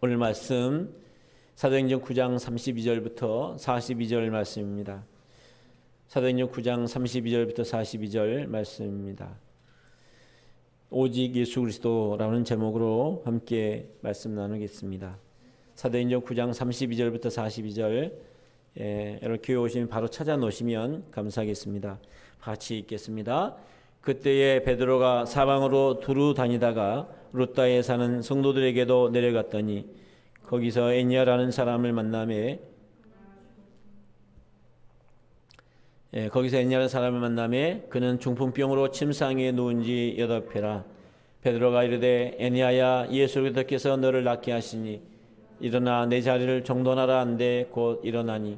오늘 말씀 사도행전 9장 32절부터 42절 말씀입니다. 사도행전 9장 32절부터 42절 말씀입니다. 오직 예수 그리스도라는 제목으로 함께 말씀 나누겠습니다. 사도행전 9장 32절부터 42절 여러분 교회 오시면 바로 찾아 놓으시면 감사하겠습니다. 같이 읽겠습니다. 그때에 베드로가 사방으로 두루 다니다가 루다에 사는 성도들에게도 내려갔더니 거기서 애니아라는 사람을 만나매 그는 중풍병으로 침상에 누운 지 8회라. 베드로가 이르되 애니아야, 예수 그리스도께서 너를 낫게 하시니 일어나 내 자리를 정돈하라 한데 곧 일어나니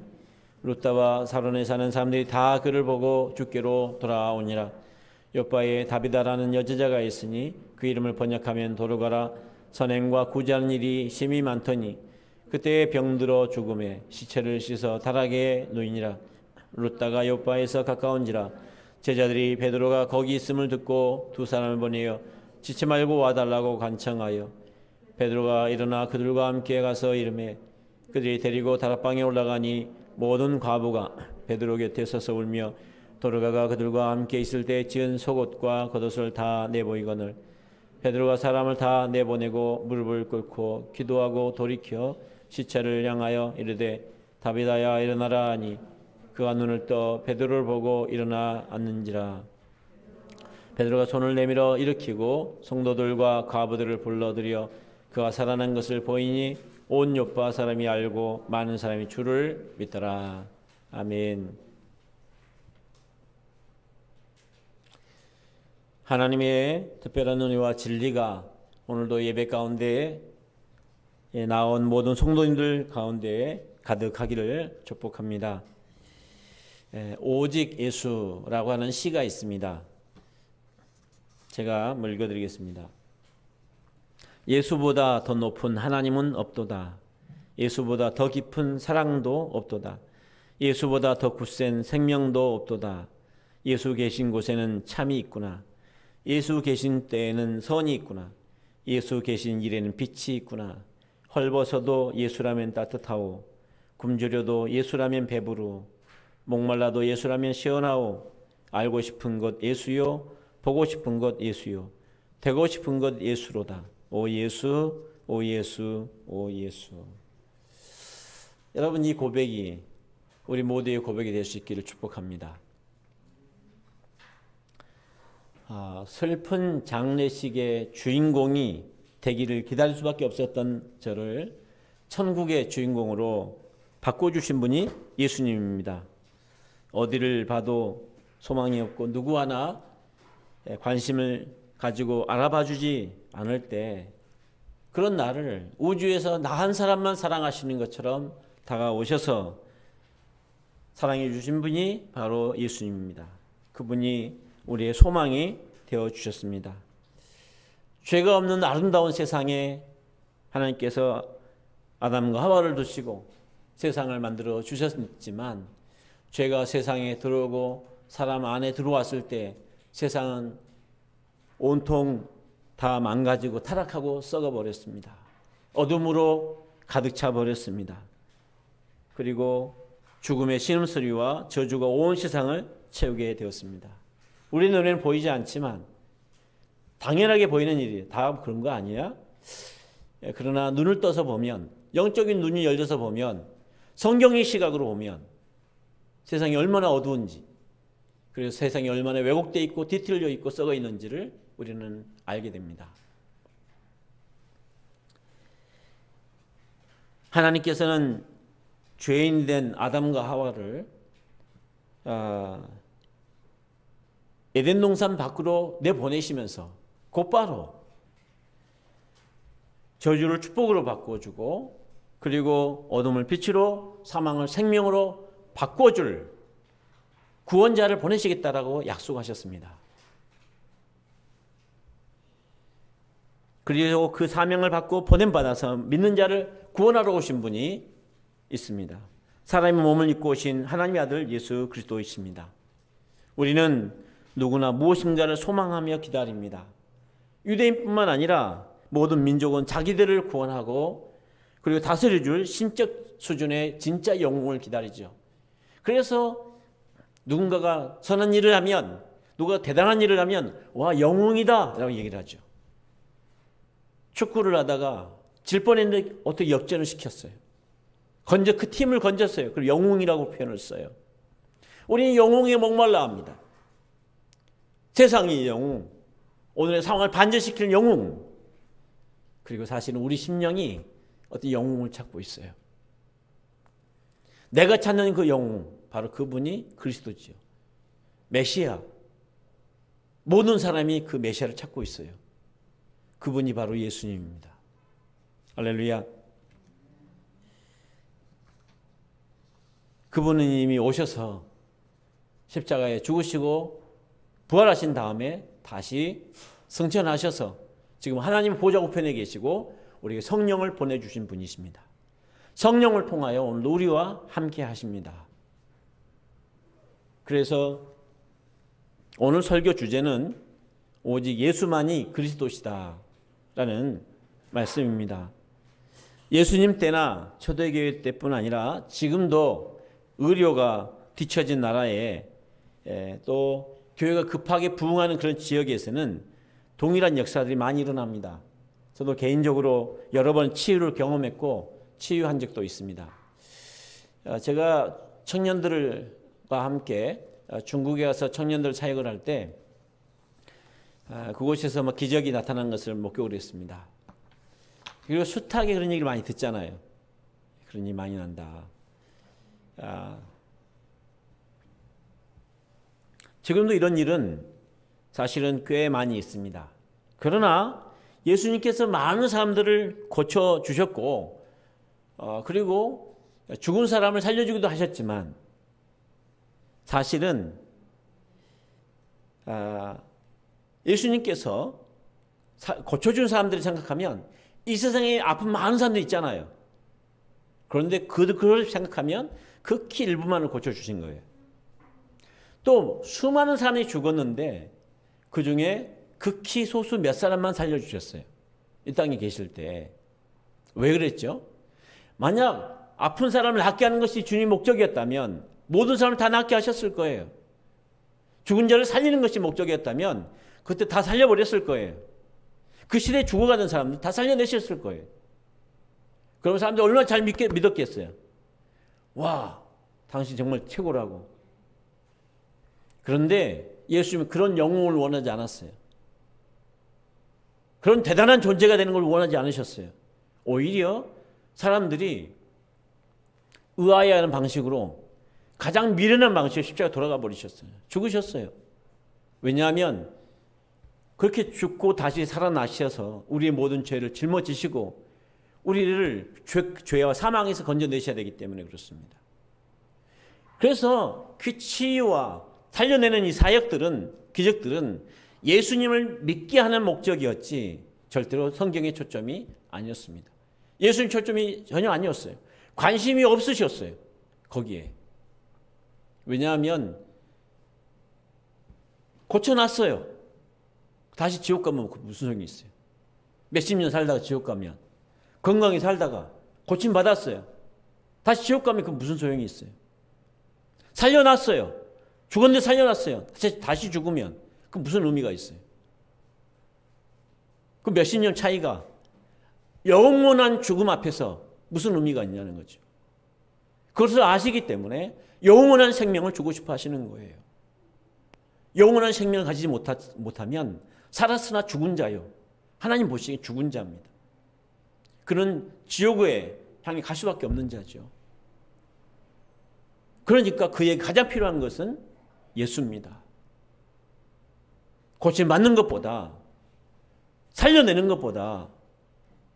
루다와 사론에 사는 사람들이 다 그를 보고 주께로 돌아오니라. 요바에 다비다라는 여제자가 있으니 그 이름을 번역하면 도르가라. 선행과 구제하는 일이 심히 많더니 그때에 병들어 죽음에 시체를 씻어 다락에 누이니라. 루다가 요바에서 가까운지라. 제자들이 베드로가 거기 있음을 듣고 두 사람을 보내어 지체 말고 와달라고 간청하여 베드로가 일어나 그들과 함께 가서 이르매 그들이 데리고 다락방에 올라가니 모든 과부가 베드로 곁에 서서 울며 도르가가 그들과 함께 있을 때 지은 속옷과 겉옷을 다 내보이거늘 베드로가 사람을 다 내보내고 무릎을 꿇고 기도하고 돌이켜 시체를 향하여 이르되 다비다야 일어나라 하니 그가 눈을 떠 베드로를 보고 일어나 앉는지라. 베드로가 손을 내밀어 일으키고 성도들과 과부들을 불러들여 그가 살아난 것을 보이니 온 요파 사람이 알고 많은 사람이 주를 믿더라. 아멘. 하나님의 특별한 은혜와 진리가 오늘도 예배 가운데 나온 모든 성도님들 가운데 가득하기를 축복합니다. 오직 예수라고 하는 시가 있습니다. 제가 읽어드리겠습니다. 예수보다 더 높은 하나님은 없도다. 예수보다 더 깊은 사랑도 없도다. 예수보다 더 굳센 생명도 없도다. 예수 계신 곳에는 참이 있구나. 예수 계신 때에는 선이 있구나. 예수 계신 일에는 빛이 있구나. 헐벗어도 예수라면 따뜻하오. 굶주려도 예수라면 배부르오. 목말라도 예수라면 시원하오. 알고 싶은 것 예수요. 보고 싶은 것 예수요. 되고 싶은 것 예수로다. 오 예수, 오 예수, 오 예수. 여러분, 이 고백이 우리 모두의 고백이 될 수 있기를 축복합니다. 슬픈 장례식의 주인공이 되기를 기다릴 수밖에 없었던 저를 천국의 주인공으로 바꿔주신 분이 예수님입니다. 어디를 봐도 소망이 없고 누구 하나 관심을 가지고 알아봐 주지 않을 때 그런 나를 우주에서 나 한 사람만 사랑하시는 것처럼 다가오셔서 사랑해 주신 분이 바로 예수님입니다. 그분이 우리의 소망이 되어주셨습니다. 죄가 없는 아름다운 세상에 하나님께서 아담과 하와를 두시고 세상을 만들어 주셨지만 죄가 세상에 들어오고 사람 안에 들어왔을 때 세상은 온통 다 망가지고 타락하고 썩어버렸습니다. 어둠으로 가득 차버렸습니다. 그리고 죽음의 신음소리와 저주가 온 세상을 채우게 되었습니다. 우리 눈에는 보이지 않지만 당연하게 보이는 일이 다 그런 거 아니야? 그러나 눈을 떠서 보면, 영적인 눈이 열려서 보면, 성경의 시각으로 보면 세상이 얼마나 어두운지, 그래서 세상이 얼마나 왜곡되어 있고 뒤틀려 있고 썩어 있는지를 우리는 알게 됩니다. 하나님께서는 죄인 된 아담과 하와를 에덴 동산 밖으로 내보내시면서 곧바로 저주를 축복으로 바꿔주고 그리고 어둠을 빛으로 사망을 생명으로 바꿔줄 구원자를 보내시겠다라고 약속하셨습니다. 그리고 그 사명을 받고 보냄받아서 믿는 자를 구원하러 오신 분이 있습니다. 사람의 몸을 입고 오신 하나님의 아들 예수 그리스도이십니다. 우리는 누구나 무엇인가를 소망하며 기다립니다. 유대인뿐만 아니라 모든 민족은 자기들을 구원하고 그리고 다스려줄 신적 수준의 진짜 영웅을 기다리죠. 그래서 누군가가 선한 일을 하면, 누가 대단한 일을 하면 와, 영웅이다 라고 얘기를 하죠. 축구를 하다가 질 뻔했는데 어떻게 역전을 시켰어요. 그 팀을 건졌어요. 그리고 영웅이라고 표현을 써요. 우리는 영웅에 목말라 합니다. 세상의 영웅, 오늘의 상황을 반전시키는 영웅. 그리고 사실은 우리 심령이 어떤 영웅을 찾고 있어요. 내가 찾는 그 영웅, 바로 그분이 그리스도지요. 메시아. 모든 사람이 그 메시아를 찾고 있어요. 그분이 바로 예수님입니다. 할렐루야. 그분은 이미 오셔서 십자가에 죽으시고 부활하신 다음에 다시 승천하셔서 지금 하나님 보좌 우편에 계시고 우리에게 성령을 보내주신 분이십니다. 성령을 통하여 오늘 우리와 함께 하십니다. 그래서 오늘 설교 주제는 오직 예수만이 그리스도시다 라는 말씀입니다. 예수님 때나 초대교회 때뿐 아니라 지금도 의료가 뒤처진 나라에 또 교회가 급하게 부흥하는 그런 지역에서는 동일한 역사들이 많이 일어납니다. 저도 개인적으로 여러 번 치유를 경험했고 치유한 적도 있습니다. 제가 청년들과 함께 중국에 가서 청년들 사역을 할 때 그곳에서 기적이 나타난 것을 목격을 했습니다. 그리고 숱하게 그런 얘기를 많이 듣잖아요. 그런 일이 많이 난다. 지금도 이런 일은 사실은 꽤 많이 있습니다. 그러나 예수님께서 많은 사람들을 고쳐주셨고 그리고 죽은 사람을 살려주기도 하셨지만 사실은 예수님께서 고쳐준 사람들을 생각하면 이 세상에 아픈 많은 사람들 있잖아요. 그런데 그걸 생각하면 극히 일부만을 고쳐주신 거예요. 또 수많은 사람이 죽었는데 그 중에 극히 소수 몇 사람만 살려주셨어요. 이 땅에 계실 때. 왜 그랬죠? 만약 아픈 사람을 낫게 하는 것이 주님 목적이었다면 모든 사람을 다 낫게 하셨을 거예요. 죽은 자를 살리는 것이 목적이었다면 그때 다 살려버렸을 거예요. 그 시대에 죽어가는 사람들 다 살려내셨을 거예요. 그럼 사람들이 얼마나 잘 믿었겠어요. 와, 당신 정말 최고라고. 그런데 예수님은 그런 영웅을 원하지 않았어요. 그런 대단한 존재가 되는 걸 원하지 않으셨어요. 오히려 사람들이 의아해하는 방식으로 가장 미련한 방식으로 십자가에 돌아가 버리셨어요. 죽으셨어요. 왜냐하면 그렇게 죽고 다시 살아나셔서 우리의 모든 죄를 짊어지시고 우리를 죄와 사망에서 건져내셔야 되기 때문에 그렇습니다. 그래서 그 치유와 살려내는 이 사역들은, 기적들은 예수님을 믿게 하는 목적이었지 절대로 성경의 초점이 아니었습니다. 예수님 초점이 전혀 아니었어요. 관심이 없으셨어요. 거기에. 왜냐하면 고쳐놨어요. 다시 지옥 가면 무슨 소용이 있어요. 몇십 년 살다가 지옥 가면, 건강히 살다가 고침 받았어요. 다시 지옥 가면 그 무슨 소용이 있어요. 살려놨어요. 죽었는데 살려놨어요. 다시 죽으면 그 무슨 의미가 있어요. 그 몇십 년 차이가 영원한 죽음 앞에서 무슨 의미가 있냐는 거죠. 그것을 아시기 때문에 영원한 생명을 주고 싶어 하시는 거예요. 영원한 생명을 가지지 못하면 살았으나 죽은 자요. 하나님 보시기에 죽은 자입니다. 그는 지옥에 향해 갈 수밖에 없는 자죠. 그러니까 그에게 가장 필요한 것은 예수입니다. 고침 맞는 것보다, 살려내는 것보다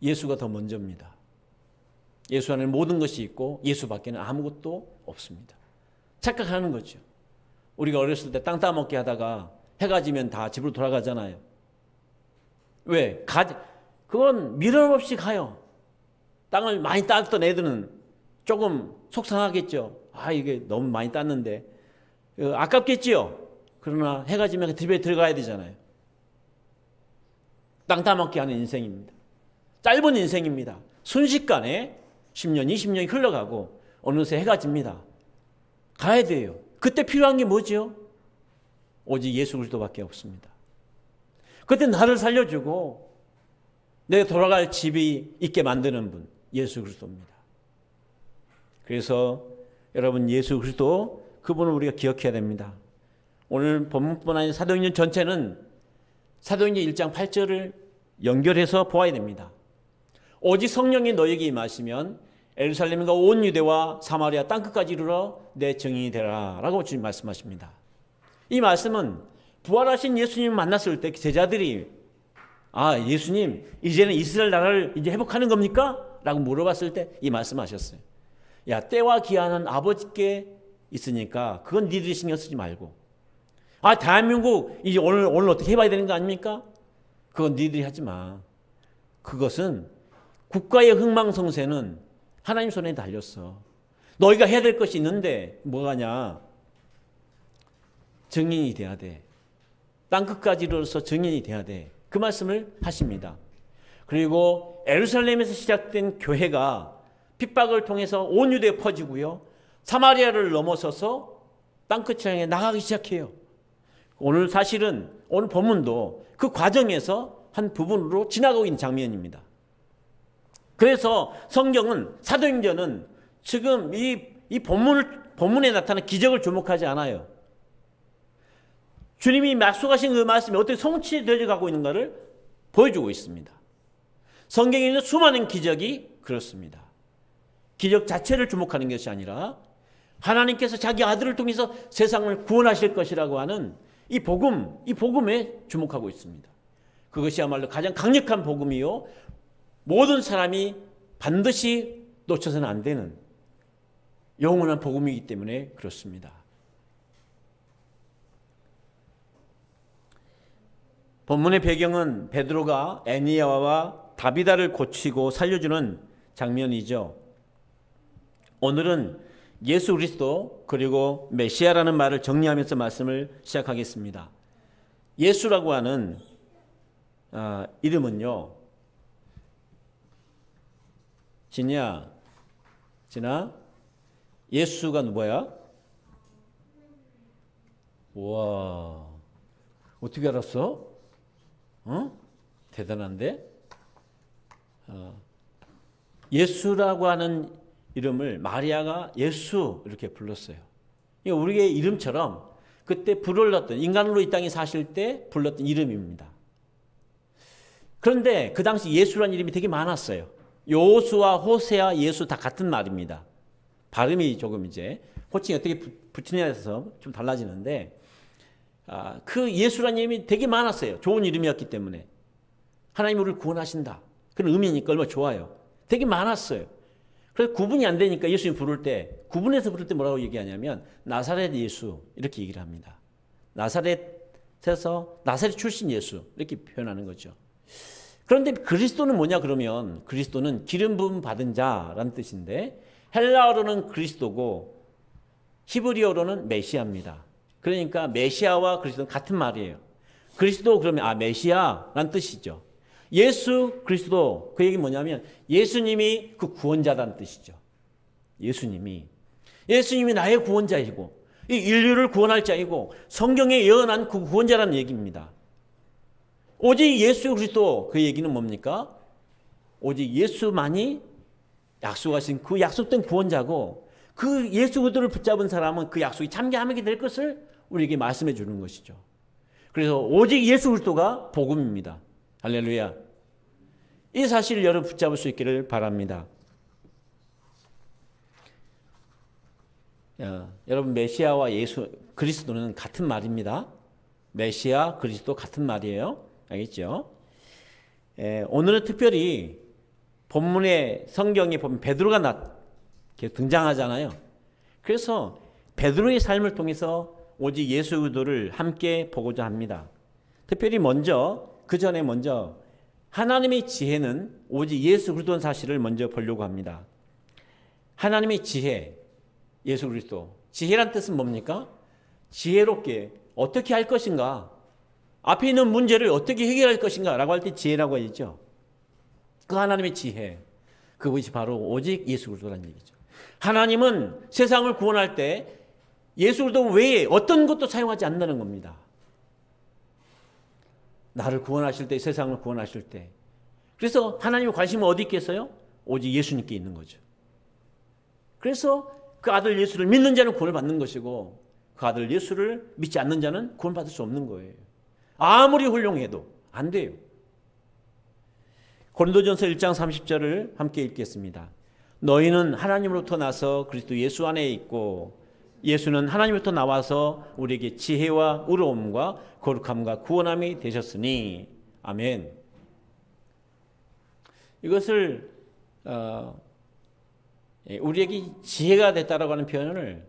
예수가 더 먼저입니다. 예수 안에 모든 것이 있고 예수 밖에는 아무것도 없습니다. 착각하는 거죠. 우리가 어렸을 때 땅 따먹기 하다가 해가 지면 다 집으로 돌아가잖아요. 왜? 그건 미련 없이 가요. 땅을 많이 땄던 애들은 조금 속상하겠죠. 이게 너무 많이 땄는데 아깝겠지요. 그러나 해가 지면 집에 들어가야 되잖아요. 땅 따먹기 하는 인생입니다. 짧은 인생입니다. 순식간에 10년, 20년이 흘러가고 어느새 해가 집니다. 가야 돼요. 그때 필요한 게 뭐죠? 오직 예수 그리스도밖에 없습니다. 그때 나를 살려주고 내가 돌아갈 집이 있게 만드는 분, 예수 그리스도입니다. 그래서 여러분, 예수 그리스도, 그분을 우리가 기억해야 됩니다. 오늘 본문뿐 아니라 사도행전 전체는 사도행전 1장 8절을 연결해서 보아야 됩니다. 오직 성령이 너에게 임하시면 예루살렘과 온 유대와 사마리아 땅끝까지 이르러 내 증인이 되라 라고 주님 말씀하십니다. 이 말씀은 부활하신 예수님을 만났을 때 제자들이 예수님 이제는 이스라엘 나라를 이제 회복하는 겁니까? 라고 물어봤을 때 이 말씀하셨어요. 야, 때와 기한은 아버지께 있으니까 그건 니들이 신경 쓰지 말고, 대한민국 이제 오늘 어떻게 해봐야 되는 거 아닙니까? 그건 니들이 하지 마. 그것은 국가의 흥망성쇠는 하나님 손에 달렸어. 너희가 해야 될 것이 있는데 뭐가냐? 증인이 돼야 돼. 땅끝까지 이르러서 증인이 돼야 돼. 그 말씀을 하십니다. 그리고 예루살렘에서 시작된 교회가 핍박을 통해서 온 유대에 퍼지고요, 사마리아를 넘어서서 땅끝을 향해 나가기 시작해요. 오늘 사실은 오늘 본문도 그 과정에서 한 부분으로 지나가고 있는 장면입니다. 그래서 성경은, 사도행전은 지금 이 본문에 나타난 기적을 주목하지 않아요. 주님이 약속하신 그 말씀이 어떻게 성취되어 가고 있는가를 보여주고 있습니다. 성경에 있는 수많은 기적이 그렇습니다. 기적 자체를 주목하는 것이 아니라 하나님께서 자기 아들을 통해서 세상을 구원하실 것이라고 하는 이 복음에 주목하고 있습니다. 그것이야말로 가장 강력한 복음이요, 모든 사람이 반드시 놓쳐서는 안 되는 영원한 복음이기 때문에 그렇습니다. 본문의 배경은 베드로가 애니야와 다비다를 고치고 살려주는 장면이죠. 오늘은 예수 그리스도 그리고 메시아라는 말을 정리하면서 말씀을 시작하겠습니다. 예수라고 하는 이름은요, 진아, 예수가 누구야? 우와, 어떻게 알았어? 대단한데? 예수라고 하는 이름을 마리아가 예수 이렇게 불렀어요. 우리의 이름처럼 그때 불렀던, 인간으로 이 땅에 사실 때 불렀던 이름입니다. 그런데 그 당시 예수라는 이름이 되게 많았어요. 요수와 호세와 예수 다 같은 말입니다. 발음이 조금 이제 호칭이 어떻게 붙이냐에 따라서 좀 달라지는데, 그 예수라는 이름이 되게 많았어요. 좋은 이름이었기 때문에. 하나님 우리를 구원하신다, 그런 의미니까 얼마나 좋아요. 되게 많았어요. 그래서 구분이 안 되니까 예수님 부를 때, 구분해서 부를 때 뭐라고 얘기하냐면 나사렛 예수 이렇게 얘기를 합니다. 나사렛에서 나사렛 출신 예수 이렇게 표현하는 거죠. 그런데 그리스도는 뭐냐 그러면, 그리스도는 기름 부음 받은 자라는 뜻인데 헬라어로는 그리스도고 히브리어로는 메시아입니다. 그러니까 메시아와 그리스도는 같은 말이에요. 그리스도 그러면 메시아라는 뜻이죠. 예수 그리스도, 그 얘기 뭐냐면 예수님이 그 구원자라는 뜻이죠. 예수님이 나의 구원자이고 이 인류를 구원할 자이고 성경에 예언한 그 구원자라는 얘기입니다. 오직 예수 그리스도, 그 얘기는 뭡니까? 오직 예수만이 약속하신 그 약속된 구원자고, 그 예수 그리스도를 붙잡은 사람은 그 약속이 참여하게 될 것을 우리에게 말씀해 주는 것이죠. 그래서 오직 예수 그리스도가 복음입니다. 할렐루야. 이 사실을 여러분 붙잡을 수 있기를 바랍니다. 여러분, 메시아와 예수 그리스도는 같은 말입니다. 메시아 그리스도 같은 말이에요. 알겠죠? 오늘은 특별히 본문의 성경에 보면 베드로가 등장하잖아요. 그래서 베드로의 삶을 통해서 오직 예수 그리스도를 함께 보고자 합니다. 특별히 그 전에 먼저 하나님의 지혜는 오직 예수 그리스도인 사실을 먼저 보려고 합니다. 하나님의 지혜, 예수 그리스도. 지혜란 뜻은 뭡니까? 지혜롭게 어떻게 할 것인가, 앞에 있는 문제를 어떻게 해결할 것인가 라고 할 때 지혜라고 하죠. 그 하나님의 지혜, 그것이 바로 오직 예수 그리스도라는 얘기죠. 하나님은 세상을 구원할 때 예수 그리스도 외에 어떤 것도 사용하지 않는다는 겁니다. 나를 구원하실 때, 세상을 구원하실 때. 그래서 하나님의 관심은 어디 있겠어요? 오직 예수님께 있는 거죠. 그래서 그 아들 예수를 믿는 자는 구원을 받는 것이고 그 아들 예수를 믿지 않는 자는 구원받을 수 없는 거예요. 아무리 훌륭해도 안 돼요. 고린도전서 1장 30절을 함께 읽겠습니다. 너희는 하나님으로부터 나서 그리스도 예수 안에 있고 예수는 하나님으로부터 나와서 우리에게 지혜와 의로움과 거룩함과 구원함이 되셨으니 아멘. 이것을 우리에게 지혜가 됐다라고 하는 표현을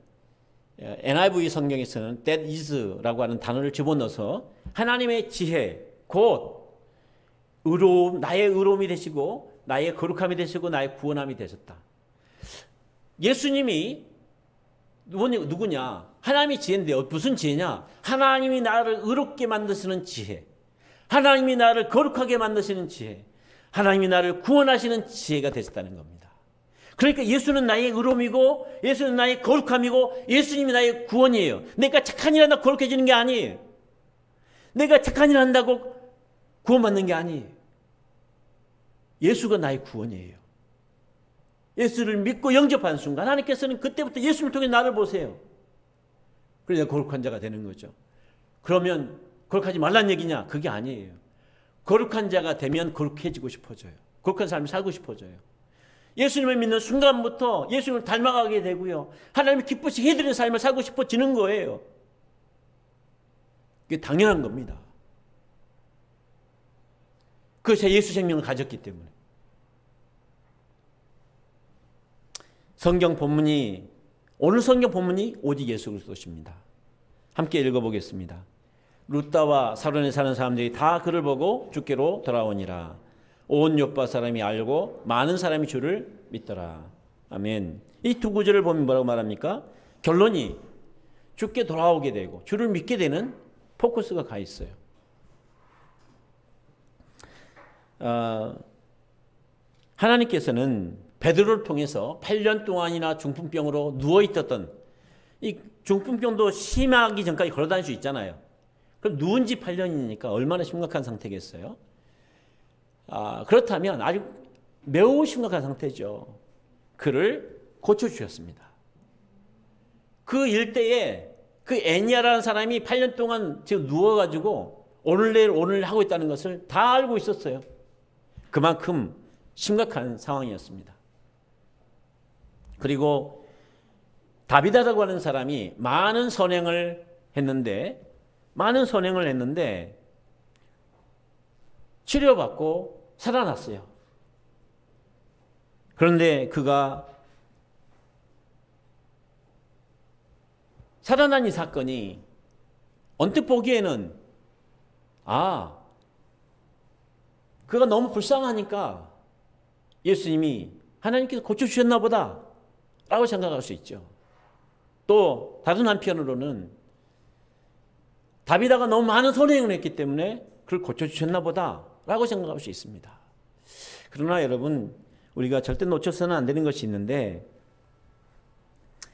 NIV 성경에서는 that is라고 하는 단어를 집어넣어서 하나님의 지혜, 곧 의로움, 나의 의로움이 되시고 나의 거룩함이 되시고 나의 구원함이 되셨다. 예수님이 누구냐? 하나님이 지혜인데 무슨 지혜냐? 하나님이 나를 의롭게 만드시는 지혜, 하나님이 나를 거룩하게 만드시는 지혜, 하나님이 나를 구원하시는 지혜가 되셨다는 겁니다. 그러니까 예수는 나의 의로움이고 예수는 나의 거룩함이고 예수님이 나의 구원이에요. 내가 착한 일 한다고 거룩해지는 게 아니에요. 내가 착한 일 한다고 구원받는 게 아니에요. 예수가 나의 구원이에요. 예수를 믿고 영접한 순간 하나님께서는 그때부터 예수를 통해 나를 보세요. 그래서 거룩한 자가 되는 거죠. 그러면 거룩하지 말란 얘기냐? 그게 아니에요. 거룩한 자가 되면 거룩해지고 싶어져요. 거룩한 삶을 살고 싶어져요. 예수님을 믿는 순간부터 예수님을 닮아가게 되고요. 하나님을 기쁘시게 해드리는 삶을 살고 싶어지는 거예요. 그게 당연한 겁니다. 그것이 예수 생명을 가졌기 때문에. 오늘 성경 본문이 오직 예수 그리스도십니다. 함께 읽어보겠습니다. 루다와 사론에 사는 사람들이 다 그를 보고 주께로 돌아오니라. 온 요파 사람이 알고 많은 사람이 주를 믿더라. 아멘. 이 두 구절을 보면 뭐라고 말합니까? 결론이 주께 돌아오게 되고 주를 믿게 되는 포커스가 가 있어요. 하나님께서는 베드로를 통해서 8년 동안이나 중풍병으로 누워있었던, 이 중풍병도 심하기 전까지 걸어다닐 수 있잖아요. 그럼 누운 지 8년이니까 얼마나 심각한 상태겠어요? 그렇다면 아주 매우 심각한 상태죠. 그를 고쳐주셨습니다. 그 일대에 그 애니아라는 사람이 8년 동안 지금 누워가지고 오늘 하고 있다는 것을 다 알고 있었어요. 그만큼 심각한 상황이었습니다. 그리고 다비다라고 하는 사람이 많은 선행을 했는데 치료받고 살아났어요. 그런데 그가 살아난 이 사건이 언뜻 보기에는 그가 너무 불쌍하니까 예수님이 하나님께서 고쳐주셨나 보다 라고 생각할 수 있죠. 또 다른 한편으로는 다비다가 너무 많은 선행을 했기 때문에 그를 고쳐주셨나 보다 라고 생각할 수 있습니다. 그러나 여러분, 우리가 절대 놓쳐서는 안 되는 것이 있는데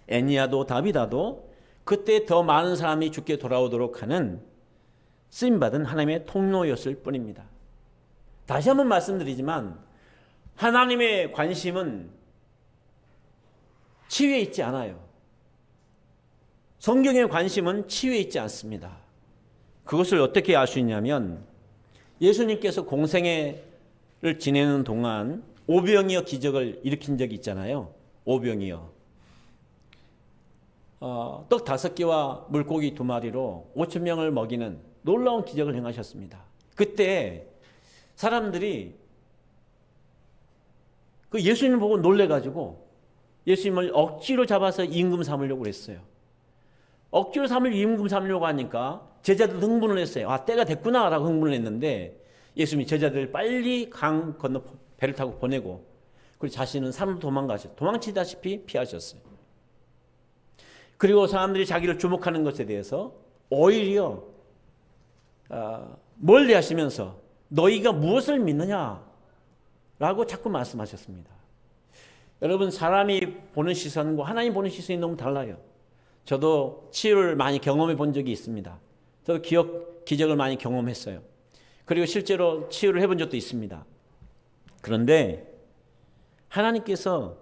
애니아도 다비다도 그때 더 많은 사람이 주께 돌아오도록 하는 쓰임받은 하나님의 통로였을 뿐입니다. 다시 한번 말씀드리지만 하나님의 관심은 치유에 있지 않아요. 성경의 관심은 치유에 있지 않습니다. 그것을 어떻게 알 수 있냐면 예수님께서 공생애를 지내는 동안 오병이어 기적을 일으킨 적이 있잖아요. 오병이어. 떡 5개와 물고기 2마리로 5,000명을 먹이는 놀라운 기적을 행하셨습니다. 그때 사람들이 그 예수님을 보고 놀래가지고 예수님을 억지로 잡아서 임금 삼으려고 그랬어요. 억지로 임금 삼으려고 하니까 제자들도 흥분을 했어요. 때가 됐구나라고 흥분을 했는데 예수님이 제자들을 빨리 강 건너 배를 타고 보내고 그리고 자신은 산으로 도망치다시피 피하셨어요. 그리고 사람들이 자기를 주목하는 것에 대해서 오히려 멀리 하시면서 너희가 무엇을 믿느냐라고 자꾸 말씀하셨습니다. 여러분, 사람이 보는 시선과 하나님 보는 시선이 너무 달라요. 저도 치유를 많이 경험해 본 적이 있습니다. 저도 기적을 많이 경험했어요. 그리고 실제로 치유를 해본 적도 있습니다. 그런데 하나님께서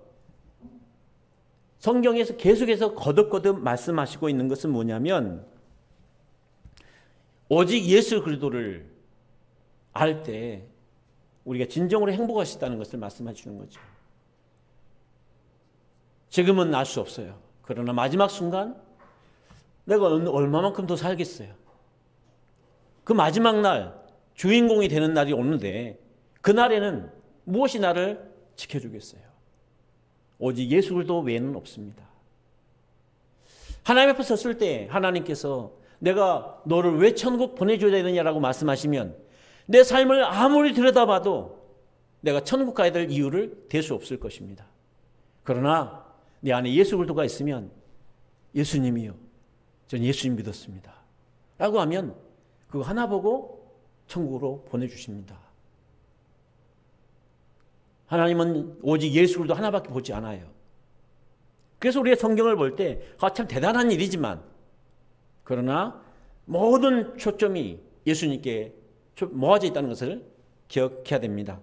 성경에서 계속해서 거듭거듭 말씀하시고 있는 것은 뭐냐면, 오직 예수 그리스도를 알 때 우리가 진정으로 행복하시다는 것을 말씀해 주는 거죠. 지금은 알 수 없어요. 그러나 마지막 순간 내가 얼마만큼 더 살겠어요. 그 마지막 날 주인공이 되는 날이 오는데, 그날에는 무엇이 나를 지켜주겠어요? 오직 예수 그리스도 외에는 없습니다. 하나님 앞에 섰을 때 하나님께서 내가 너를 왜 천국 보내줘야 되느냐라고 말씀하시면, 내 삶을 아무리 들여다봐도 내가 천국 가야 될 이유를 댈 수 없을 것입니다. 그러나 내 안에 예수 그리스도가 있으면, 예수님이요, 전 예수님 믿었습니다 라고 하면 그거 하나 보고 천국으로 보내주십니다. 하나님은 오직 예수 그리스도 하나밖에 보지 않아요. 그래서 우리가 성경을 볼 때 참 대단한 일이지만, 그러나 모든 초점이 예수님께 모아져 있다는 것을 기억해야 됩니다.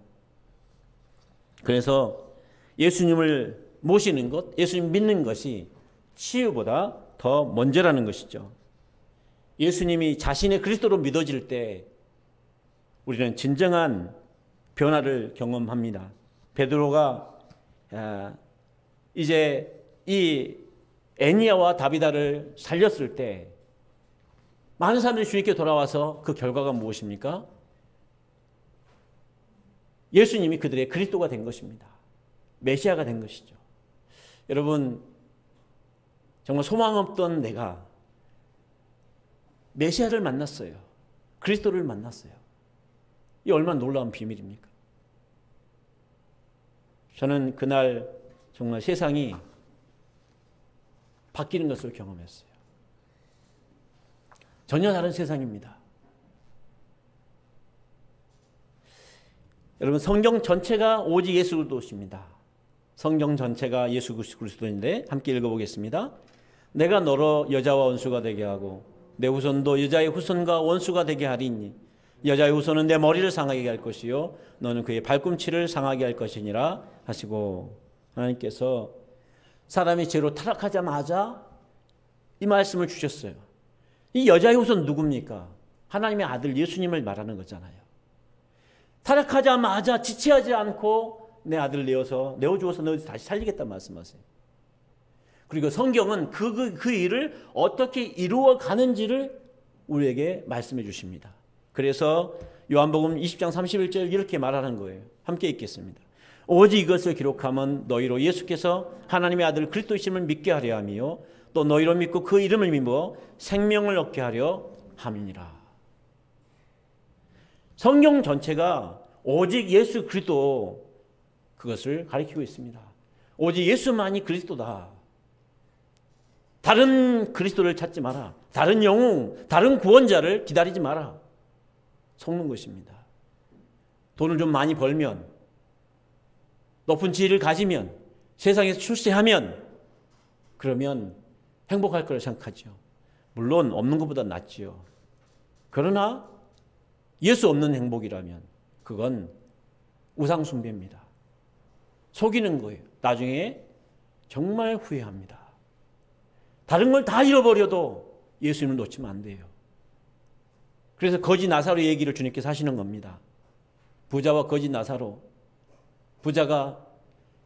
그래서 예수님을 모시는 것, 예수님 믿는 것이 치유보다 더 먼저라는 것이죠. 예수님이 자신의 그리스도로 믿어질 때 우리는 진정한 변화를 경험합니다. 베드로가 이제 이 애니야와 다비다를 살렸을 때 많은 사람들이 주님께 돌아와서 그 결과가 무엇입니까? 예수님이 그들의 그리스도가 된 것입니다. 메시아가 된 것이죠. 여러분, 정말 소망 없던 내가 메시아를 만났어요. 그리스도를 만났어요. 이 얼마나 놀라운 비밀입니까? 저는 그날 정말 세상이 바뀌는 것을 경험했어요. 전혀 다른 세상입니다. 여러분, 성경 전체가 오직 예수 그리스도십니다. 성경 전체가 예수 그리스도인데 함께 읽어보겠습니다. 내가 너로 여자와 원수가 되게 하고 내 후손도 여자의 후손과 원수가 되게 하리니 여자의 후손은 내 머리를 상하게 할 것이요 너는 그의 발꿈치를 상하게 할 것이니라 하시고, 하나님께서 사람이 죄로 타락하자마자 이 말씀을 주셨어요. 이 여자의 후손 누굽니까? 하나님의 아들 예수님을 말하는 거잖아요. 타락하자마자 지체하지 않고 내 아들을 내어주어서 너 다시 살리겠다 말씀하세요. 그리고 성경은 그 일을 어떻게 이루어 가는지를 우리에게 말씀해 주십니다. 그래서 요한복음 20장 31절 이렇게 말하는 거예요. 함께 읽겠습니다. 오직 이것을 기록하면 너희로 예수께서 하나님의 아들 그리스도이심을 믿게 하려 하며 또 너희로 믿고 그 이름을 믿어 생명을 얻게 하려 함이니라. 성경 전체가 오직 예수 그리스도, 그것을 가리키고 있습니다. 오직 예수만이 그리스도다. 다른 그리스도를 찾지 마라. 다른 영웅, 다른 구원자를 기다리지 마라. 속는 것입니다. 돈을 좀 많이 벌면, 높은 지위를 가지면, 세상에서 출세하면, 그러면 행복할 거라 생각하죠. 물론 없는 것보다 낫지요. 그러나 예수 없는 행복이라면 그건 우상숭배입니다. 속이는 거예요. 나중에 정말 후회합니다. 다른 걸 다 잃어버려도 예수님을 놓치면 안 돼요. 그래서 거지 나사로 얘기를 주님께서 하시는 겁니다. 부자와 거지 나사로. 부자가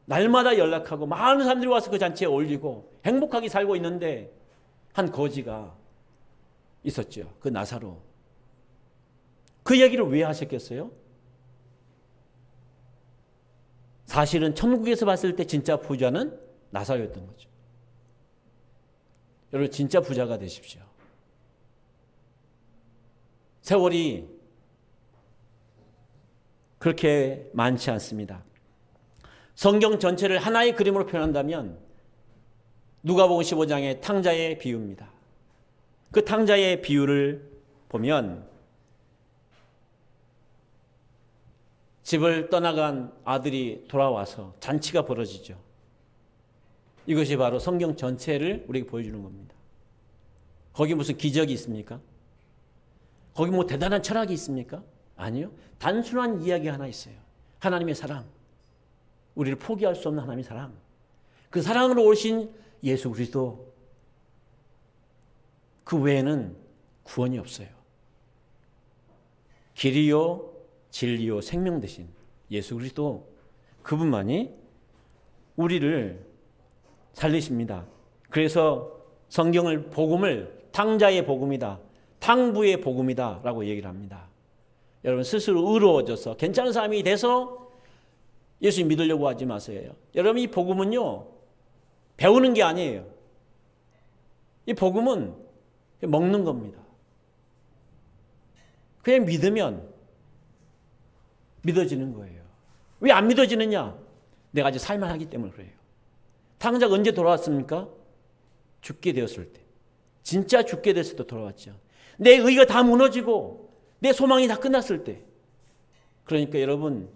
날마다 연락하고 많은 사람들이 와서 그 잔치에 올리고 행복하게 살고 있는데 한 거지가 있었죠. 그 나사로. 그 얘기를 왜 하셨겠어요? 사실은 천국에서 봤을 때 진짜 부자는 나사로였던 거죠. 여러분, 진짜 부자가 되십시오. 세월이 그렇게 많지 않습니다. 성경 전체를 하나의 그림으로 표현한다면 누가복음 15장의 탕자의 비유입니다. 그 탕자의 비유를 보면 집을 떠나간 아들이 돌아와서 잔치가 벌어지죠. 이것이 바로 성경 전체를 우리에게 보여주는 겁니다. 거기 무슨 기적이 있습니까? 거기 뭐 대단한 철학이 있습니까? 아니요. 단순한 이야기 하나 있어요. 하나님의 사랑. 우리를 포기할 수 없는 하나님의 사랑. 그 사랑으로 오신 예수 그리스도. 그 외에는 구원이 없어요. 길이요, 진리요, 생명 되신 예수 그리스도. 그분만이 우리를 살리십니다. 그래서 성경을 복음을 탕자의 복음이다. 탕부의 복음이다 라고 얘기를 합니다. 여러분 스스로 의로워져서 괜찮은 사람이 돼서 예수님 믿으려고 하지 마세요. 여러분 이 복음은요 배우는 게 아니에요. 이 복음은 먹는 겁니다. 그냥 믿으면 믿어지는 거예요. 왜 안 믿어지느냐? 내가 아직 살만하기 때문에 그래요. 탕자가 언제 돌아왔습니까? 죽게 되었을 때. 진짜 죽게 됐을 때 돌아왔죠. 내 의가 다 무너지고 내 소망이 다 끝났을 때. 그러니까 여러분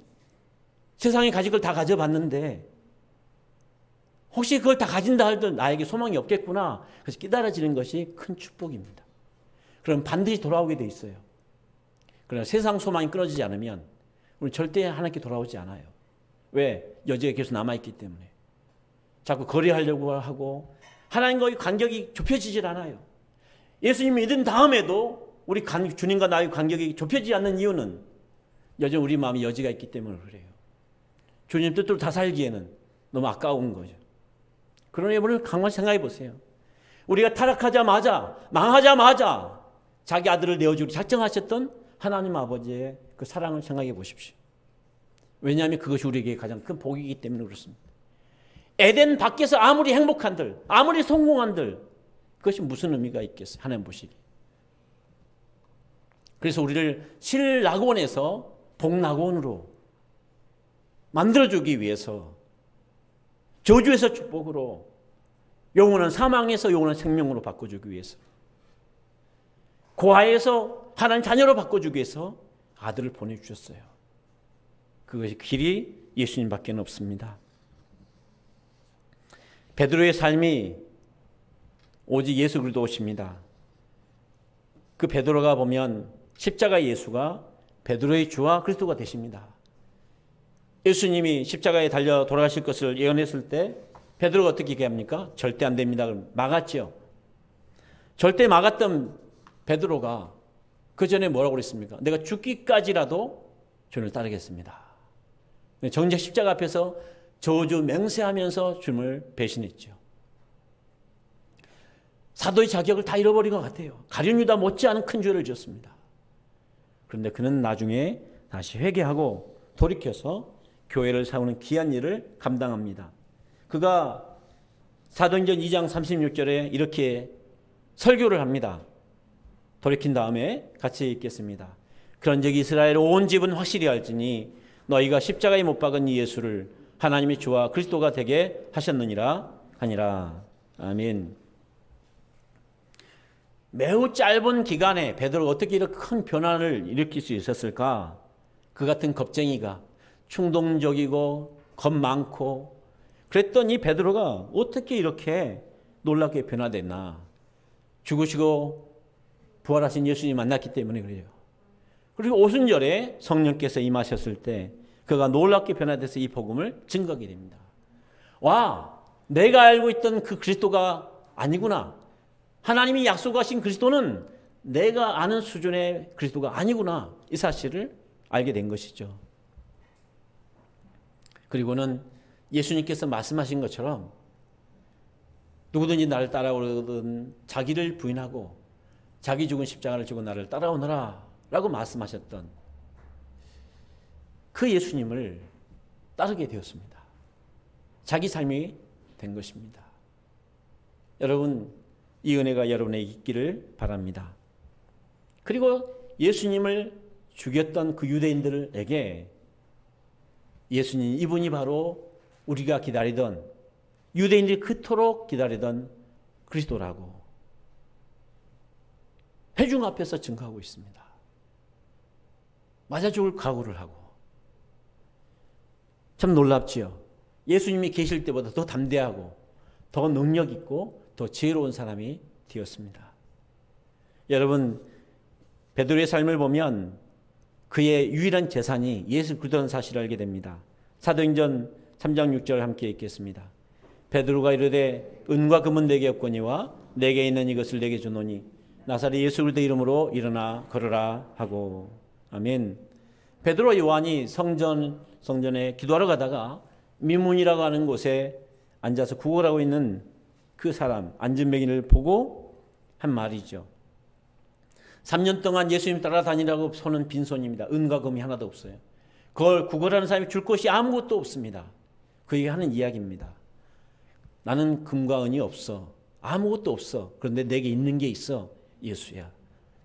세상에 가진 걸 다 가져봤는데 혹시 그걸 다 가진다 할든 나에게 소망이 없겠구나. 그래서 깨달아지는 것이 큰 축복입니다. 그럼 반드시 돌아오게 돼 있어요. 그러나 세상 소망이 끊어지지 않으면 우리는 절대 하나님께 돌아오지 않아요. 왜? 여지가 계속 남아있기 때문에. 자꾸 거래하려고 하고 하나님과의 간격이 좁혀지질 않아요. 예수님 믿은 다음에도 우리 주님과 나의 간격이 좁혀지지 않는 이유는 여전히 우리 마음에 여지가 있기 때문에 그래요. 주님 뜻대로 다 살기에는 너무 아까운 거죠. 그러니 여러분 강만 생각해 보세요. 우리가 타락하자마자 망하자마자 자기 아들을 내어주기로 작정하셨던 하나님 아버지의 그 사랑을 생각해 보십시오. 왜냐하면 그것이 우리에게 가장 큰 복이기 때문에 그렇습니다. 에덴 밖에서 아무리 행복한들, 아무리 성공한들 그것이 무슨 의미가 있겠어요? 하나님 보시기. 그래서 우리를 실낙원에서 복낙원으로 만들어주기 위해서 저주에서 축복으로 영원한 사망에서 영원한 생명으로 바꿔주기 위해서 고아에서 하나님 자녀로 바꿔주기 위해서 아들을 보내주셨어요. 그것이 길이 예수님밖에 없습니다. 베드로의 삶이 오직 예수 그리스도십니다. 그 베드로가 보면 십자가 예수가 베드로의 주와 그리스도가 되십니다. 예수님이 십자가에 달려 돌아가실 것을 예언했을 때 베드로가 어떻게 얘기합니까? 절대 안 됩니다. 막았죠. 절대 막았던 베드로가 그 전에 뭐라고 그랬습니까? 내가 죽기까지라도 주님을 따르겠습니다. 정작 십자가 앞에서 저주 맹세하면서 주님을 배신했죠. 사도의 자격을 다 잃어버린 것 같아요. 가룟 유다 못지않은 큰 죄를 지었습니다. 그런데 그는 나중에 다시 회개하고 돌이켜서 교회를 세우는 귀한 일을 감당합니다. 그가 사도행전 2장 36절에 이렇게 설교를 합니다. 돌이킨 다음에 같이 읽겠습니다. 그런즉 이스라엘 온 집은 확실히 알지니 너희가 십자가에 못 박은 이 예수를 하나님의 주와 그리스도가 되게 하셨느니라 하니라. 아멘. 매우 짧은 기간에 베드로가 어떻게 이렇게 큰 변화를 일으킬 수 있었을까? 그 같은 겁쟁이가 충동적이고 겁 많고 그랬던 이 베드로가 어떻게 이렇게 놀랍게 변화됐나? 죽으시고 부활하신 예수님 만났기 때문에 그래요. 그리고 오순절에 성령께서 임하셨을 때 그가 놀랍게 변화돼서 이 복음을 증거하게 됩니다. 와, 내가 알고 있던 그 그리스도가 아니구나. 하나님이 약속하신 그리스도는 내가 아는 수준의 그리스도가 아니구나. 이 사실을 알게 된 것이죠. 그리고는 예수님께서 말씀하신 것처럼 누구든지 나를 따라오거든 자기를 부인하고 자기 죽은 십자가를 지고 나를 따라오너라 라고 말씀하셨던 그 예수님을 따르게 되었습니다. 자기 삶이 된 것입니다. 여러분, 이 은혜가 여러분에게 있기를 바랍니다. 그리고 예수님을 죽였던 그 유대인들에게 예수님 이분이 바로 우리가 기다리던 유대인들이 그토록 기다리던 그리스도라고 회중 앞에서 증거하고 있습니다. 맞아 죽을 각오를 하고. 참 놀랍지요. 예수님이 계실 때보다 더 담대하고 더 능력 있고 더 지혜로운 사람이 되었습니다. 여러분, 베드로의 삶을 보면 그의 유일한 재산이 예수 그리스도라는 사실을 알게 됩니다. 사도행전 3장 6절 함께 읽겠습니다. 베드로가 이르되 은과 금은 내게 없거니와 내게 있는 이것을 내게 주노니 나사렛 예수 그리스도 이름으로 일어나 걸으라 하고. 아멘. 베드로와 요한이 성전에 기도하러 가다가 미문이라고 하는 곳에 앉아서 구걸하고 있는 그 사람 안진뱅이를 보고 한 말이죠. 3년 동안 예수님 따라다니라고 손은 빈손입니다. 은과 금이 하나도 없어요. 그걸 구걸하는 사람이 줄 것이 아무것도 없습니다. 그에게 하는 이야기입니다. 나는 금과 은이 없어. 아무것도 없어. 그런데 내게 있는 게 있어. 예수야.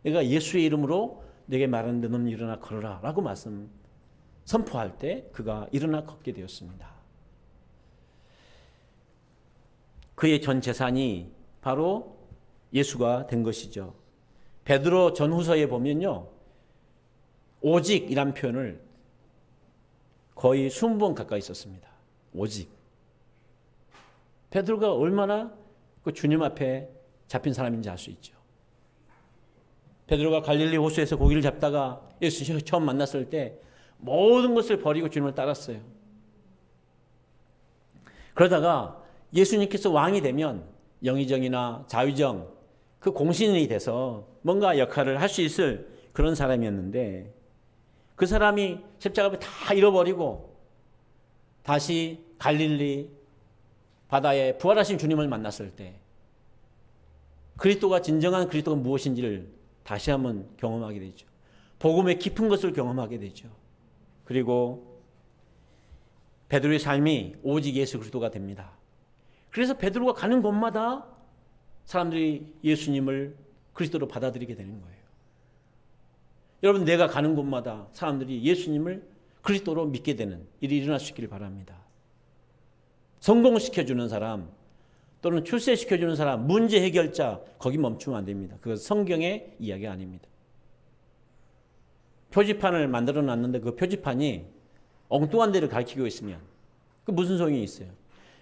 내가 예수의 이름으로 내게 말하는데 너는 일어나 걸어라 라고 선포할 때 그가 일어나 걷게 되었습니다. 그의 전 재산이 바로 예수가 된 것이죠. 베드로 전후서에 보면요, 오직이란 표현을 거의 20번 가까이 썼습니다. 오직. 베드로가 얼마나 그 주님 앞에 잡힌 사람인지 알 수 있죠. 베드로가 갈릴리 호수에서 고기를 잡다가 예수 처음 만났을 때 모든 것을 버리고 주님을 따랐어요. 그러다가 예수님께서 왕이 되면 영의정이나 자의정, 그 공신이 돼서 뭔가 역할을 할 수 있을 그런 사람이었는데 그 사람이 십자가를 다 잃어버리고 다시 갈릴리 바다에 부활하신 주님을 만났을 때 그리스도가 진정한 그리스도가 무엇인지를 다시 한번 경험하게 되죠. 복음의 깊은 것을 경험하게 되죠. 그리고 베드로의 삶이 오직 예수 그리스도가 됩니다. 그래서 베드로가 가는 곳마다 사람들이 예수님을 그리스도로 받아들이게 되는 거예요. 여러분, 내가 가는 곳마다 사람들이 예수님을 그리스도로 믿게 되는 일이 일어날 수 있기를 바랍니다. 성공시켜주는 사람 또는 출세시켜주는 사람, 문제 해결자, 거기 멈추면 안 됩니다. 그것은 성경의 이야기가 아닙니다. 표지판을 만들어 놨는데 그 표지판이 엉뚱한 데를 가리키고 있으면 그 무슨 소용이 있어요?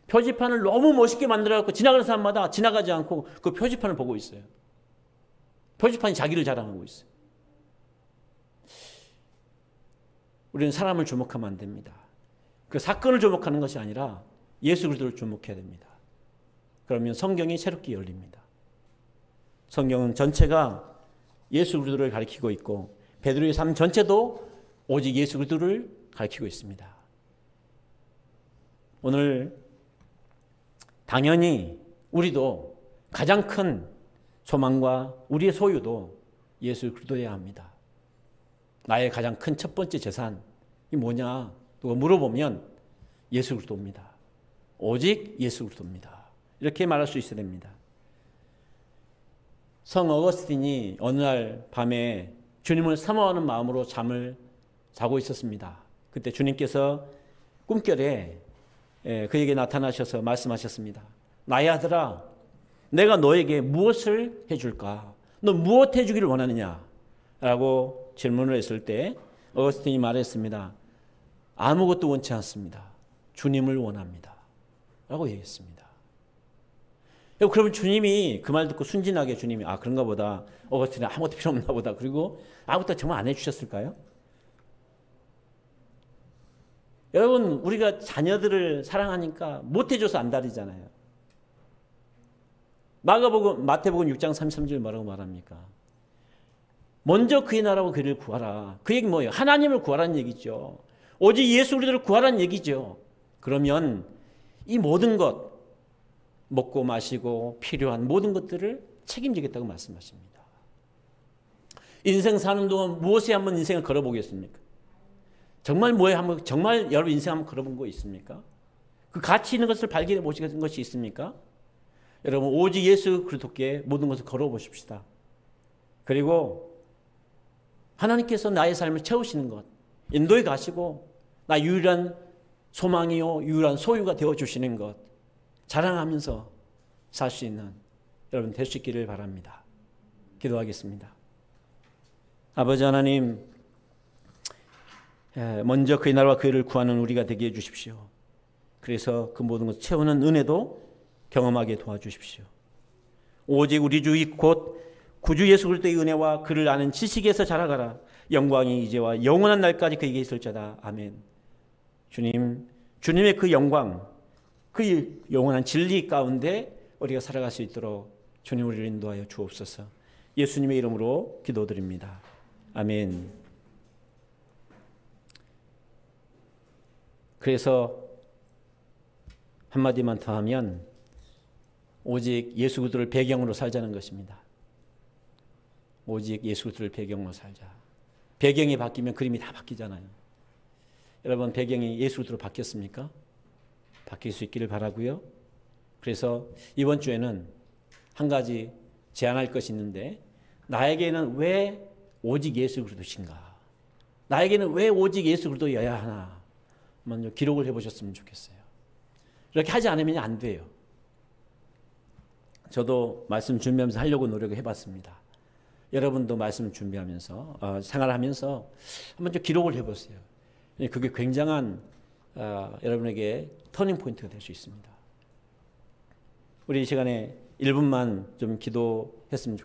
표지판을 너무 멋있게 만들어갖고 지나가는 사람마다 지나가지 않고 그 표지판을 보고 있어요. 표지판이 자기를 자랑하고 있어요. 우리는 사람을 주목하면 안 됩니다. 그 사건을 주목하는 것이 아니라 예수 그리스도를 주목해야 됩니다. 그러면 성경이 새롭게 열립니다. 성경은 전체가 예수 그리스도를 가리키고 있고 베드로의 삶 전체도 오직 예수 그리스도를 가리키고 있습니다. 오늘 당연히 우리도 가장 큰 소망과 우리의 소유도 예수 그리스도여야 합니다. 나의 가장 큰 첫 번째 재산이 뭐냐? 누가 물어보면 예수 그리스도입니다. 오직 예수 그리스도입니다. 이렇게 말할 수 있어야 됩니다. 성 어거스틴이 어느 날 밤에 주님을 사모하는 마음으로 잠을 자고 있었습니다. 그때 주님께서 꿈결에 그에게 나타나셔서 말씀하셨습니다. 나의 아들아, 내가 너에게 무엇을 해줄까? 너 무엇 해주기를 원하느냐? 라고 질문을 했을 때 어거스틴이 말했습니다. 아무것도 원치 않습니다. 주님을 원합니다. 라고 얘기했습니다. 그러면 주님이 그 말 듣고 순진하게 주님이 그런가 보다. 어거스틴은 아무것도 필요 없나 보다. 그리고 아무것도 정말 안 해주셨을까요? 여러분, 우리가 자녀들을 사랑하니까 못해줘서 안달이잖아요. 마태복음 6장 33절 뭐라고 말합니까? 먼저 그의 나라와 그를 구하라. 그 얘기 뭐예요? 하나님을 구하라는 얘기죠. 오직 예수 그리스도를 구하라는 얘기죠. 그러면 이 모든 것, 먹고 마시고 필요한 모든 것들을 책임지겠다고 말씀하십니다. 인생 사는 동안 무엇에 한번 인생을 걸어보겠습니까? 정말 정말 여러분 인생 한번 걸어본 거 있습니까? 그 가치 있는 것을 발견해 보신 것이 있습니까? 여러분, 오직 예수 그리스도께 모든 것을 걸어보십시다. 그리고 하나님께서 나의 삶을 채우시는 것, 인도에 가시고 나 유일한 소망이요 유일한 소유가 되어주시는 것 자랑하면서 살 수 있는 여러분 될 수 있기를 바랍니다. 기도하겠습니다. 아버지 하나님, 먼저 그의 나라와 그의 를 구하는 우리가 되게 해주십시오. 그래서 그 모든 것을 채우는 은혜도 경험하게 도와주십시오. 오직 우리 주 곧 구주 예수 그리스도의 은혜와 그를 아는 지식에서 자라가라. 영광이 이제와 영원한 날까지 그에게 있을지어다. 아멘. 주님, 주님의 그 영광, 그 영원한 진리 가운데 우리가 살아갈 수 있도록 주님 우리를 인도하여 주옵소서. 예수님의 이름으로 기도드립니다. 아멘. 그래서 한마디만 더 하면 오직 예수 그리스도를 배경으로 살자는 것입니다. 오직 예수 그리스도를 배경으로 살자. 배경이 바뀌면 그림이 다 바뀌잖아요. 여러분 배경이 예수 그리스도로 바뀌었습니까? 바뀔 수 있기를 바라고요. 그래서 이번 주에는 한 가지 제안할 것이 있는데 나에게는 왜 오직 예수 그리스도신가? 나에게는 왜 오직 예수 그리스도여야 하나? 먼저 기록을 해보셨으면 좋겠어요. 이렇게 하지 않으면 안 돼요. 저도 말씀 준비하면서 하려고 노력을 해봤습니다. 여러분도 말씀 준비하면서 생활하면서 한번 좀 기록을 해보세요. 그게 굉장한 여러분에게 터닝 포인트가 될 수 있습니다. 우리 이 시간에 1분만 좀 기도했으면 좋겠습니다.